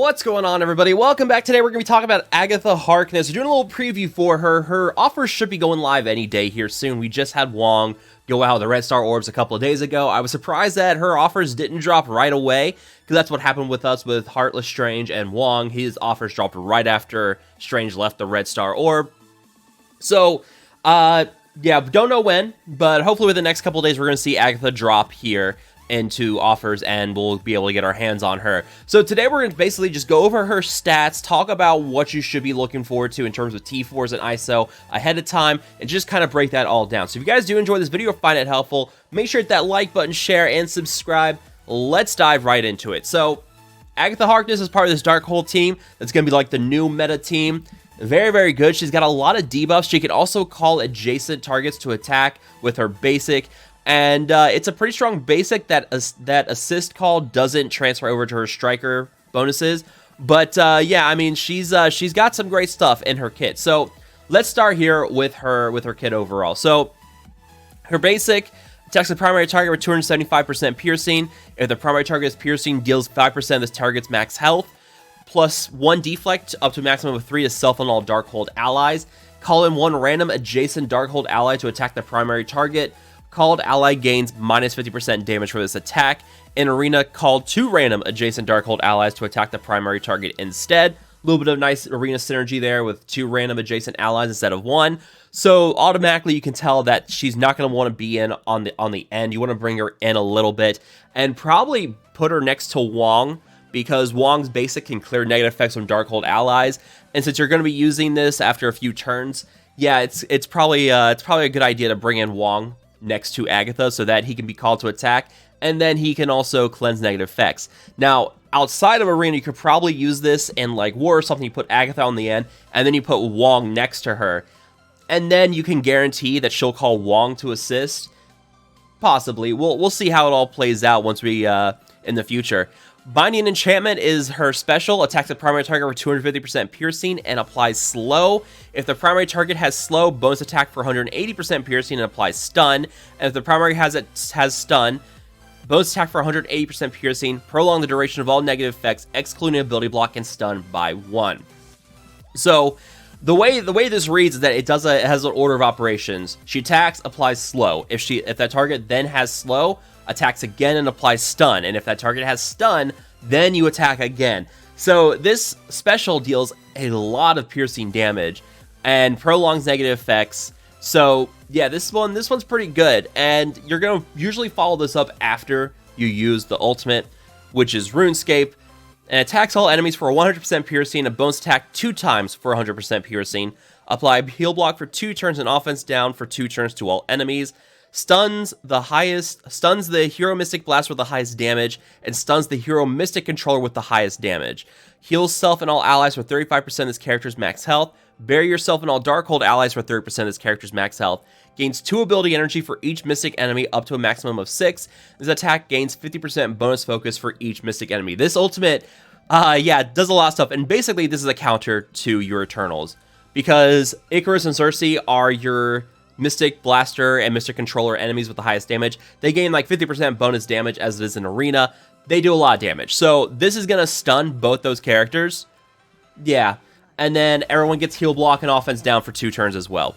What's going on, everybody? Welcome back. Today we're going to be talking about Agatha Harkness. We're doing a little preview for her. Her offers should be going live any day here soon. We just had Wong go out with the Red Star Orbs a couple of days ago. I was surprised that her offers didn't drop right away, because that's what happened with us with Heartless Strange and Wong. His offers dropped right after Strange left the Red Star Orb. So, yeah, don't know when, but hopefully within the next couple of days we're going to see Agatha drop here into offers, and we'll be able to get our hands on her. So today we're going to basically just go over her stats, talk about what you should be looking forward to in terms of T4's and ISO ahead of time, and just kind of break that all down. So if you guys do enjoy this video or find it helpful, make sure to hit that like button, share, and subscribe. Let's dive right into it. So Agatha Harkness is part of this Darkhold team that's going to be like the new meta team. Very, very good. She's got a lot of debuffs. She can also call adjacent targets to attack with her basic. And it's a pretty strong basic that assist call doesn't transfer over to her striker bonuses. But yeah, I mean, she's got some great stuff in her kit. So let's start here with her kit overall. So her basic attacks the primary target with 275% piercing. If the primary target is piercing, deals 5% of this target's max health, plus 1 deflect up to a maximum of 3 to self on all Darkhold allies. Call in 1 random adjacent Darkhold ally to attack the primary target. Called ally gains minus 50% damage for this attack. In arena, call 2 random adjacent Darkhold allies to attack the primary target instead. A little bit of nice arena synergy there with 2 random adjacent allies instead of 1. So automatically you can tell that she's not going to want to be in on the end. You want to bring her in a little bit and probably put her next to Wong, because Wong's basic can clear negative effects from Darkhold allies. And since you're going to be using this after a few turns, yeah, it's probably a good idea to bring in Wong next to Agatha so that he can be called to attack, and then he can also cleanse negative effects. Now, outside of arena, you could probably use this in like war or something. You put Agatha on the end, and then you put Wong next to her, and then you can guarantee that she'll call Wong to assist. Possibly. We'll see how it all plays out once we in the future. Binding Enchantment is her special. Attacks the primary target for 250% piercing and applies slow. If the primary target has slow, bonus attack for 180% piercing and applies stun. And if the primary has stun, bonus attack for 180% piercing, prolong the duration of all negative effects, excluding ability block and stun by 1. So the way this reads is that it has an order of operations. She attacks, applies slow. If that target then has slow, attacks again and applies stun, and if that target has stun, then you attack again. So this special deals a lot of piercing damage and prolongs negative effects. So yeah, this one's pretty good, and you're gonna usually follow this up after you use the ultimate, which is RuneScape, and attacks all enemies for 100% piercing, a bonus attack 2 times for 100% piercing. Apply heal block for 2 turns and offense down for 2 turns to all enemies. Stuns the Hero Mystic Blast with the highest damage, and stuns the Hero Mystic Controller with the highest damage. Heals self and all allies for 35% of this character's max health. Bury yourself and all Darkhold allies for 30% of this character's max health. Gains 2 ability energy for each Mystic enemy up to a maximum of 6. This attack gains 50% bonus focus for each Mystic enemy. This ultimate, yeah, does a lot of stuff, and basically this is a counter to your Eternals, because Icarus and Cersei are your Mystic Blaster and Mystic Controller enemies with the highest damage. They gain like 50% bonus damage as it is in arena. They do a lot of damage. So this is going to stun both those characters. Yeah. And then everyone gets heal block and offense down for 2 turns as well.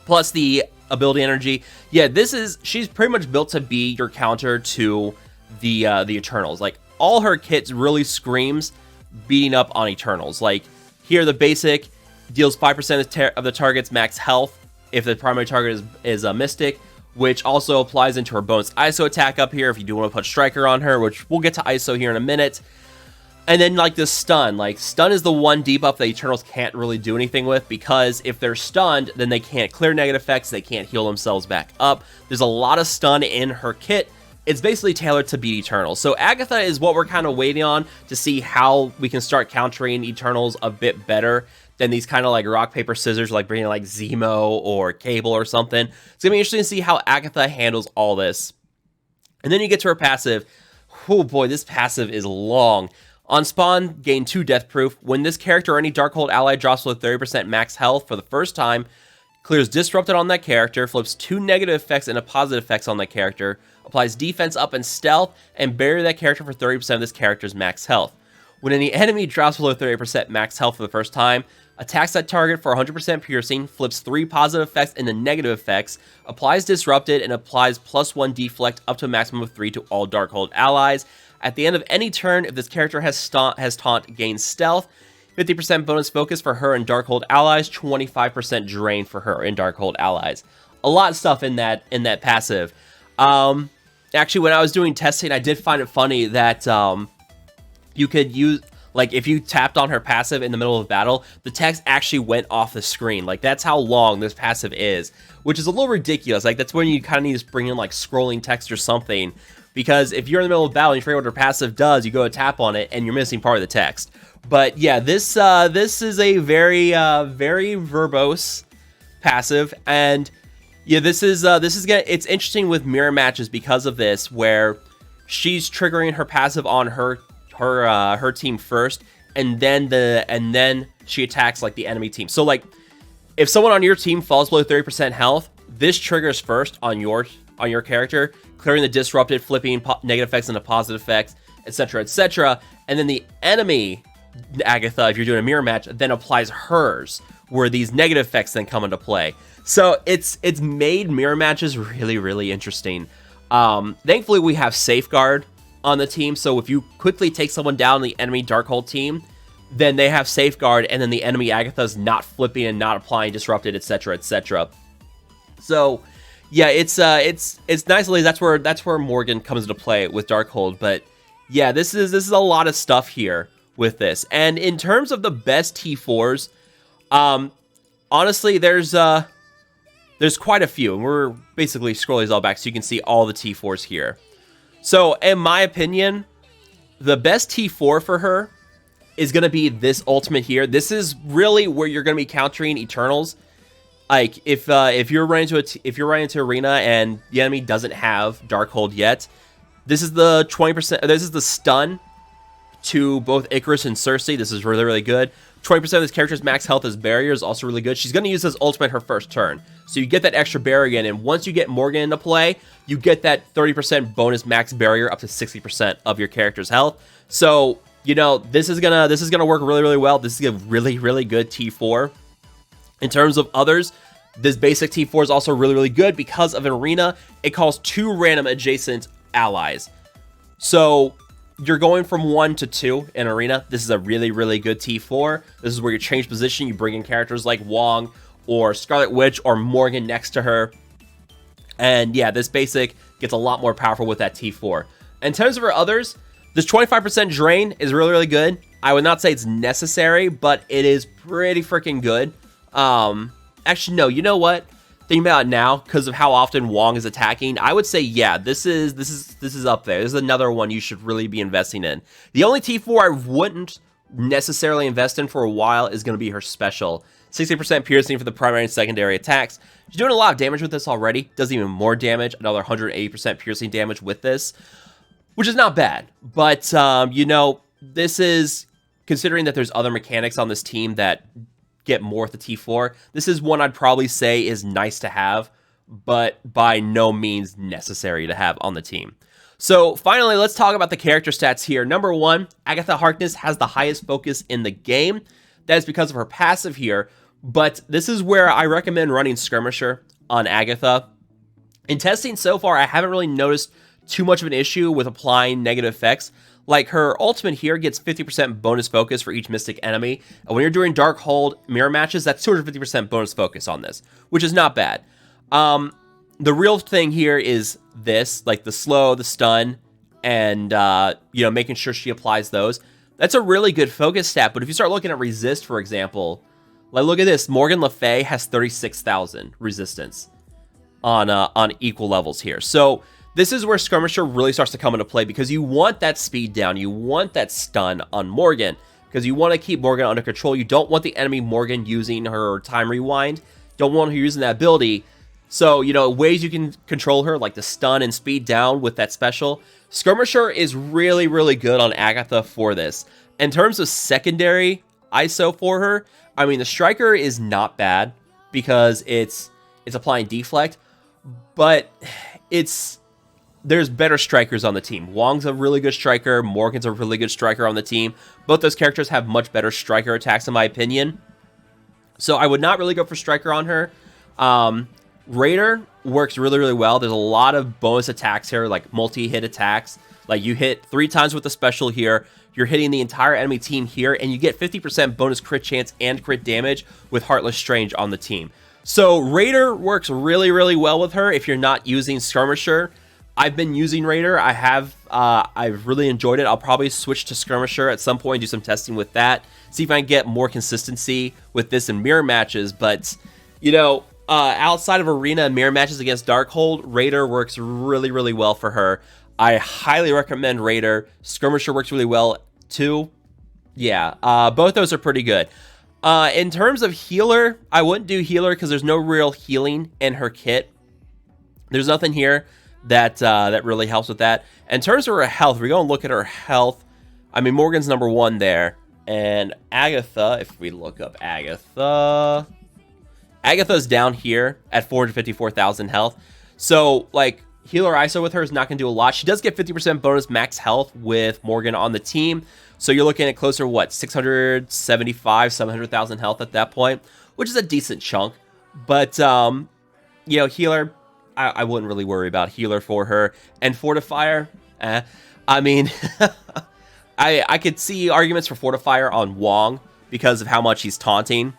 Plus the ability energy. Yeah, she's pretty much built to be your counter to the Eternals. Like, all her kits really screams beating up on Eternals. Like, here the basic deals 5% of the target's max health if the primary target is a Mystic, which also applies into her bonus ISO attack up here if you do want to put Striker on her, which we'll get to ISO here in a minute. And then like this stun. Like, stun is the one debuff that Eternals can't really do anything with, because if they're stunned, then they can't clear negative effects, they can't heal themselves back up. There's a lot of stun in her kit. It's basically tailored to beat Eternals. So Agatha is what we're kind of waiting on to see how we can start countering Eternals a bit better than these kind of like rock, paper, scissors, like bringing like Zemo or Cable or something. It's going to be interesting to see how Agatha handles all this. And then you get to her passive. Oh boy, this passive is long. On spawn, gain 2 death proof. When this character or any Darkhold ally drops with 30% max health for the first time, clears Disrupted on that character, flips 2 negative effects and a positive effects on that character, applies defense up and stealth, and bury that character for 30% of this character's max health. When any enemy drops below 38% max health for the first time, attacks that target for 100% piercing, flips 3 positive effects into negative effects, applies Disrupted, and applies +1 deflect up to a maximum of 3 to all Darkhold allies. At the end of any turn, if this character has taunt, gains stealth, 50% bonus focus for her and Darkhold allies, 25% drain for her and Darkhold allies. A lot of stuff in that passive. Actually, when I was doing testing, I did find it funny that you could use, like, if you tapped on her passive in the middle of battle, the text actually went off the screen. Like, that's how long this passive is, which is a little ridiculous. Like, that's when you kind of need to bring in, like, scrolling text or something, because if you're in the middle of battle and you forget what her passive does, you go to tap on it, and you're missing part of the text. But, yeah, this is a very, very verbose passive, and, yeah, this is it's interesting with mirror matches because of this, where she's triggering her passive on her team first, and then she attacks, like, the enemy team. So, like, if someone on your team falls below 30% health, this triggers first on your character, clearing the disrupted, flipping negative effects into positive effects, etc., etc. And then the enemy Agatha, if you're doing a mirror match, then applies hers, where these negative effects then come into play. So it's made mirror matches really, really interesting. Thankfully, we have Safeguard on the team, so if you quickly take someone down the enemy Darkhold team, then they have Safeguard, and then the enemy Agatha's not flipping and not applying Disrupted, etc., etc. So, yeah, it's nice. That's where Morgan comes into play with Darkhold. But yeah, this is a lot of stuff here with this. And in terms of the best T4s, honestly, there's quite a few, and we're basically scrolling these all back so you can see all the T4s here. So, in my opinion, the best T4 for her is going to be this ultimate here. This is really where you're going to be countering Eternals. Like, if you're running into arena and the enemy doesn't have Darkhold yet, this is the 20%. This is the stun to both Icarus and Cersei. This is really, really good. 20% of this character's max health as barrier is also really good. She's going to use this ultimate her first turn. So you get that extra barrier in, and once you get Morgan into play, you get that 30% bonus max barrier up to 60% of your character's health. So, you know, this is gonna work really, really well. This is a really, really good T4. In terms of others, this basic T4 is also really, really good because of an arena. It calls 2 random adjacent allies. So you're going from 1 to 2 in arena. This is a really, really good T4. This is where you change position. You bring in characters like Wong or Scarlet Witch or Morgan next to her. And yeah, this basic gets a lot more powerful with that T4. In terms of her others, this 25% drain is really, really good. I would not say it's necessary, but it is pretty freaking good. Actually, no, you know what? Thinking about it now, because of how often Wong is attacking, I would say, yeah, this is up there. This is another one you should really be investing in. The only T4 I wouldn't necessarily invest in for a while is going to be her special. 60% piercing for the primary and secondary attacks. She's doing a lot of damage with this already. Does even more damage, another 180% piercing damage with this, which is not bad. But, you know, this is, considering that there's other mechanics on this team that get more with the T4, this is one I'd probably say is nice to have, but by no means necessary to have on the team. So finally, let's talk about the character stats here. Number 1, Agatha Harkness has the highest focus in the game. That is because of her passive here, but this is where I recommend running Skirmisher on Agatha. In testing so far, I haven't really noticed too much of an issue with applying negative effects. Like, her ultimate here gets 50% bonus focus for each mystic enemy. And when you're doing Darkhold mirror matches, that's 250% bonus focus on this, which is not bad. The real thing here is this, like the slow, the stun, and, you know, making sure she applies those. That's a really good focus stat, but if you start looking at resist, for example, like, look at this. Morgan Le Fay has 36,000 resistance on equal levels here. So this is where Skirmisher really starts to come into play, because you want that speed down. You want that stun on Morgan, because you want to keep Morgan under control. You don't want the enemy Morgan using her time rewind. Don't want her using that ability. So, you know, ways you can control her, like the stun and speed down with that special. Skirmisher is really, really good on Agatha for this. In terms of secondary ISO for her, I mean, the Striker is not bad because it's applying deflect, but it's there's better strikers on the team. Wong's a really good striker. Morgan's a really good striker on the team. Both those characters have much better striker attacks, in my opinion. So I would not really go for striker on her. Raider works really, really well. There's a lot of bonus attacks here, like multi-hit attacks. Like you hit 3 times with the special here. You're hitting the entire enemy team here, and you get 50% bonus crit chance and crit damage with Heartless Strange on the team. So Raider works really, really well with her if you're not using Skirmisher. I've been using Raider. I've really enjoyed it. I'll probably switch to Skirmisher at some point, do some testing with that, see if I can get more consistency with this in mirror matches. But, you know, outside of arena and mirror matches against Darkhold, Raider works really, really well for her. I highly recommend Raider. Skirmisher works really well too. Yeah, both those are pretty good. In terms of healer, I wouldn't do healer because there's no real healing in her kit. There's nothing here that really helps with that. In terms of her health, we're going to look at her health. I mean, Morgan's number 1 there. And Agatha, if we look up Agatha's down here at 454,000 health. So, like, healer ISO with her is not going to do a lot. She does get 50% bonus max health with Morgan on the team. So you're looking at closer, what, 675, 700,000 health at that point, which is a decent chunk. But, you know, healer, I wouldn't really worry about healer for her. And Fortifier, I mean, I could see arguments for Fortifier on Wong because of how much he's taunting.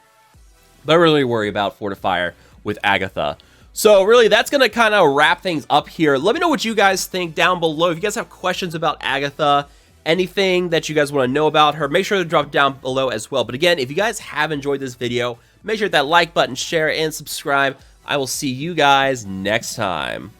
But I really worry about Fortifier with Agatha. So really, that's going to kind of wrap things up here. Let me know what you guys think down below. If you guys have questions about Agatha, anything that you guys want to know about her, make sure to drop down below as well. But again, if you guys have enjoyed this video, make sure to hit that like button, share, and subscribe. I will see you guys next time.